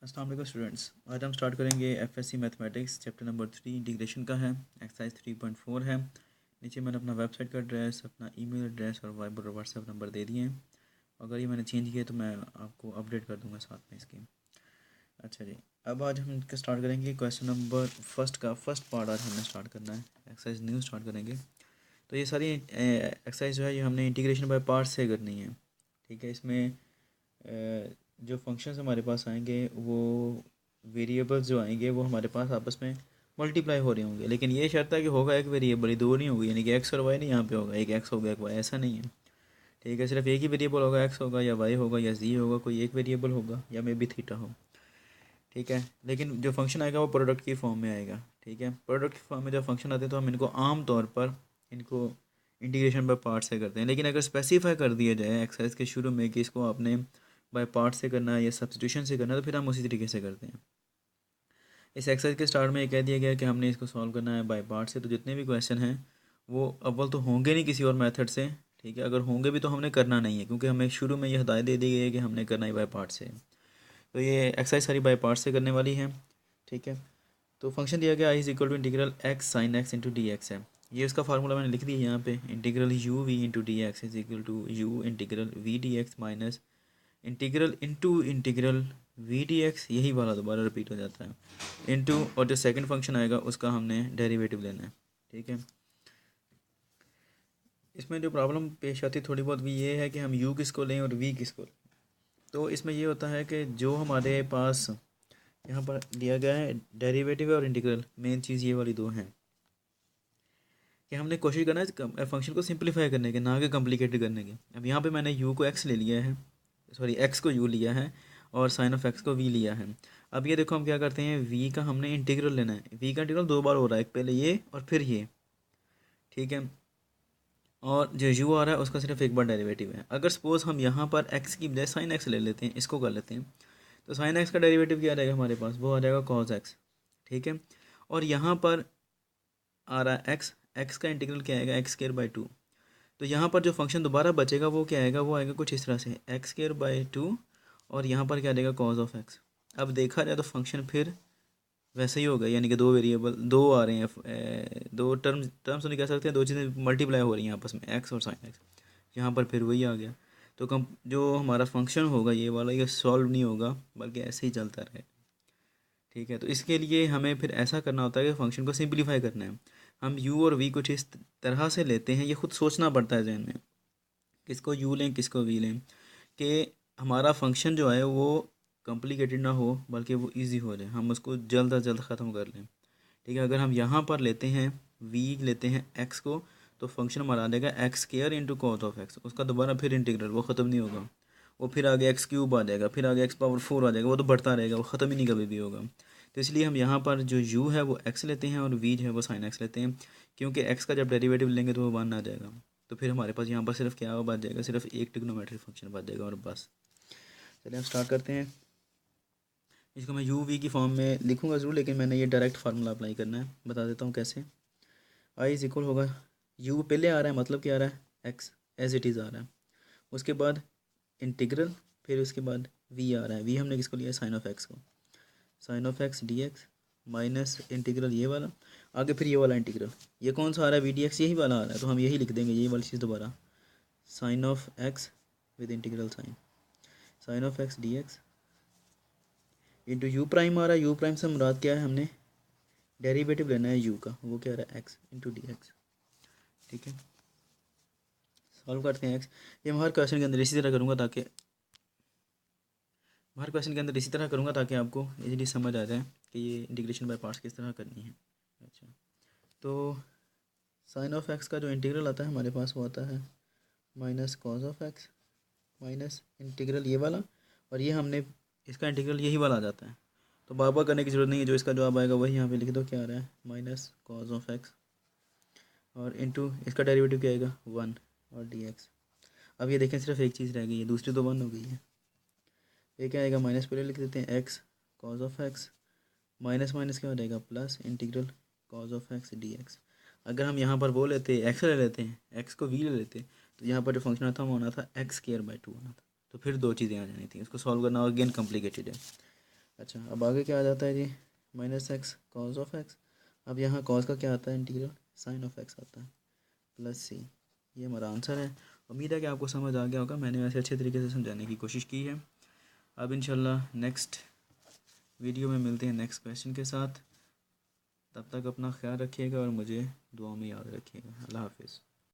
अस्सलाम वालेकुम स्टूडेंट्स। आज हम स्टार्ट करेंगे FSc mathematics chapter number 3 integration का है। एक्सरसाइज 3.4 है। नीचे मैंने अपना वेबसाइट का एड्रेस, अपना ईमेल एड्रेस और वाइबर और व्हाट्सएप नंबर दे दिए हैं। अगर ये मैंने चेंज किया तो मैं आपको अपडेट कर दूंगा साथ में इसकी। अच्छा जी, अब आज हम इसका स्टार्ट करेंगे क्वेश्चन नंबर फर्स्ट पार्ट आज हमने स्टार्ट करना है। एक्सरसाइज न्यू स्टार्ट करेंगे। तो ये सारी एक्सरसाइज जो है ये हमने इंटीग्रेशन बाय पार्ट से करनी है। ठीक है, इसमें जो फंक्शंस हमारे पास आएंगे वो वेरिएबल्स जो आएंगे वो हमारे पास आपस में मल्टीप्लाई हो रहे होंगे, लेकिन ये शर्त है कि होगा एक वेरिएबल ही, दो नहीं होगी। यानी कि एक्स और वाई नहीं, यहाँ पे होगा एक एक्स होगा एक वाई, ऐसा नहीं है। ठीक है, सिर्फ एक ही वेरिएबल होगा, एक्स होगा या वाई होगा या जी होगा, कोई एक वेरिएबल होगा या मे बी थीटा हो। ठीक है, लेकिन जो फंक्शन आएगा वो प्रोडक्ट की फॉर्म में आएगा। ठीक है, प्रोडक्ट की फॉर्म में जब फंक्शन आते हैं तो हम इनको आम तौर पर इनको इंटीग्रेशन बाय पार्ट से करते हैं। लेकिन अगर स्पेसिफाई कर दिया जाए एक्सरसाइज के शुरू में कि इसको आपने बाय पार्ट से करना है या सब्स्टिट्यूशन से करना है, तो फिर हम उसी तरीके से करते हैं। इस एक्सरसाइज के स्टार्ट में ये कह दिया गया कि हमने इसको सॉल्व करना है बाय पार्ट से। तो जितने भी क्वेश्चन हैं वो अव्वल तो होंगे नहीं किसी और मेथड से। ठीक है, अगर होंगे भी तो हमने करना नहीं है, क्योंकि हमें शुरू में ये हिदायत दे दी गई है कि हमने करना है बाय पार्ट से। तो ये एक्सरसाइज सारी बाय पार्ट से करने वाली है। ठीक है, तो फंक्शन दिया गया I is equal to integral x sine x into d x है। ये उसका फार्मूला मैंने लिख दिया यहाँ पे, integral u v into d x is equal to u integral v d x minus integral into integral v d x, यही वाला दोबारा रिपीट हो जाता है, इंटू और जो सेकंड फंक्शन आएगा उसका हमने डेरिवेटिव लेना है। ठीक है, इसमें जो प्रॉब्लम पेश आती है थोड़ी बहुत भी ये है कि हम यू किसको लें और वी किसको लें। तो इसमें ये होता है कि जो हमारे पास यहाँ पर दिया गया है डेरिवेटिव और इंटीग्रल, मेन चीज़ ये वाली दो हैं कि हमने कोशिश करना है फंक्शन को सिंपलीफाई करने के, ना कि कॉम्प्लिकेटेड करने के। अब यहाँ पे मैंने यू को एक्स ले लिया है, सॉरी एक्स को यू लिया है और साइन ऑफ एक्स को वी लिया है। अब ये देखो हम क्या करते हैं, वी का हमने इंटीग्रल लेना है। वी का इंटीग्रल दो बार हो रहा है, एक पहले ये और फिर ये। ठीक है, और जो यू आ रहा है उसका सिर्फ एक बार डेरिवेटिव है। अगर सपोज हम यहाँ पर एक्स की बजाय साइन एक्स ले लेते हैं, इसको कर लेते हैं, तो साइन एक्स का डेरिवेटिव क्या आ जाएगा हमारे पास, वो आ जाएगा कॉस एक्स। ठीक है, और यहाँ पर आ रहा है एक्स, एक्स का इंटीग्रल क्या आएगा एक्स स्क्वायर बाई टू। तो यहाँ पर जो फंक्शन दोबारा बचेगा वो क्या आएगा, वो आएगा कुछ इस तरह से एक्स स्क्वायर बाई टू, और यहाँ पर क्या आएगा कॉज ऑफ एक्स। अब देखा जाए तो फंक्शन फिर वैसे ही होगा, यानी कि दो वेरिएबल दो आ रहे हैं, दो टर्म्स तो नहीं कह सकते, दो चीज़ें मल्टीप्लाई हो रही हैं आपस में, एक्स और साइन एक्स। यहाँ पर फिर वही आ गया। तो कम जो हमारा फंक्शन होगा ये वाला, ये सॉल्व नहीं होगा बल्कि ऐसे ही चलता रहेगा। ठीक है, तो इसके लिए हमें फिर ऐसा करना होता है कि फंक्शन को सिंपलीफाई करना है। हम यू और वी कुछ इस तरह से लेते हैं, ये खुद सोचना पड़ता है जहन में, किसको यू लें किसको वी लें, कि हमारा फंक्शन जो है वो कॉम्प्लिकेटेड ना हो बल्कि वो इजी हो जाए, हम उसको जल्द अज जल्द ख़त्म कर लें। ठीक है, अगर हम यहाँ पर लेते हैं वी लेते हैं एक्स को, तो फंक्शन हमारा आ जाएगा x square into cos of x, उसका दोबारा फिर इंटीग्रल, वो ख़त्म नहीं होगा। वो फिर आगे एक्स क्यूब आ जाएगा, फिर आगे एक्स पावर फोर आ जाएगा, वो तो बढ़ता रहेगा, वो ख़त्म ही नहीं कभी भी होगा। तो इसलिए हम यहाँ पर जो यू है वो एक्स लेते हैं और वी जो है वो साइन एक्स लेते हैं, क्योंकि एक्स का जब डेरिवेटिव लेंगे तो वो वन आ जाएगा। तो फिर हमारे पास यहाँ पर सिर्फ क्या बच जाएगा, सिर्फ एक ट्रिग्नोमेट्रिक फंक्शन बच जाएगा और बस। चलिए हम स्टार्ट करते हैं। इसको मैं यू वी की फॉर्म में लिखूंगा ज़रूर, लेकिन मैंने ये डायरेक्ट फार्मूला अप्लाई करना है, बता देता हूँ कैसे। आई इज इक्वल होगा, यू पहले आ रहा है मतलब क्या आ रहा है एक्स एज इट इज़ आ रहा है, उसके बाद इंटीग्रल, फिर उसके बाद वी आ रहा है। वी हमने किसको लिया है साइन ऑफ एक्स को, sine of x d x minus integral ये वाला, आगे फिर ये वाला इंटीग्रल। ये कौन सा आ रहा है वी डी एक्स, यही वाला आ रहा है, तो हम यही लिख देंगे ये वाली चीज़ दोबारा, sine of x with integral sine, sine of x d x into u prime आ रहा है। यू प्राइम से मुराद क्या है, हमने डेरिवेटिव लेना है यू का, वो क्या आ रहा है एक्स इंटू डी एक्स। ठीक है, सॉल्व करते हैं एक्स। ये मैं हर क्वेश्चन के अंदर इसी तरह करूँगा ताकि आपको इजीली समझ आ जाए कि ये इंटीग्रेशन बाय पार्ट्स किस तरह करनी है। अच्छा, तो साइन ऑफ एक्स का जो इंटीग्रल आता है हमारे पास वो आता है minus cos of x minus integral ये वाला, और ये हमने इसका इंटीग्रल यही वाला आ जाता है, तो बार बार करने की ज़रूरत नहीं है, जो इसका जवाब आएगा वही यहाँ पे लिख दो, क्या आ रहा है माइनस कॉस ऑफ एक्स और इंटू इसका डेरिवेटिव क्या आएगा वन और डी एक्स। अब ये देखें सिर्फ एक चीज़ रह गई है, दूसरी तो वन हो गई है। ये क्या आएगा माइनस, पहले लिख देते हैं x cos of x minus minus क्या हो जाएगा plus integral cos of x d x. अगर हम यहाँ पर वो लेते एक्स ले लेते हैं, एक्स को वी ले लेते, तो यहाँ पर जो फंक्शन आता वो आना था एक्स स्क्वायर बाई टू आना था, तो फिर दो चीज़ें आ जानी थी, उसको सॉल्व करना अगेन कॉम्प्लिकेटेड है। अच्छा, अब आगे क्या आ जाता है जी, minus x cos of x. अब यहाँ कॉस का क्या आता है, इंटीग्रल साइन ऑफ एक्स आता है, प्लस सी। ये हमारा आंसर है। उम्मीद है कि आपको समझ आ गया होगा, मैंने वैसे अच्छे तरीके से समझाने की कोशिश की है। अब इंशाल्लाह नेक्स्ट वीडियो में मिलते हैं नेक्स्ट क्वेश्चन के साथ। तब तक अपना ख्याल रखिएगा और मुझे दुआ में याद रखिएगा। अल्लाह हाफिज़।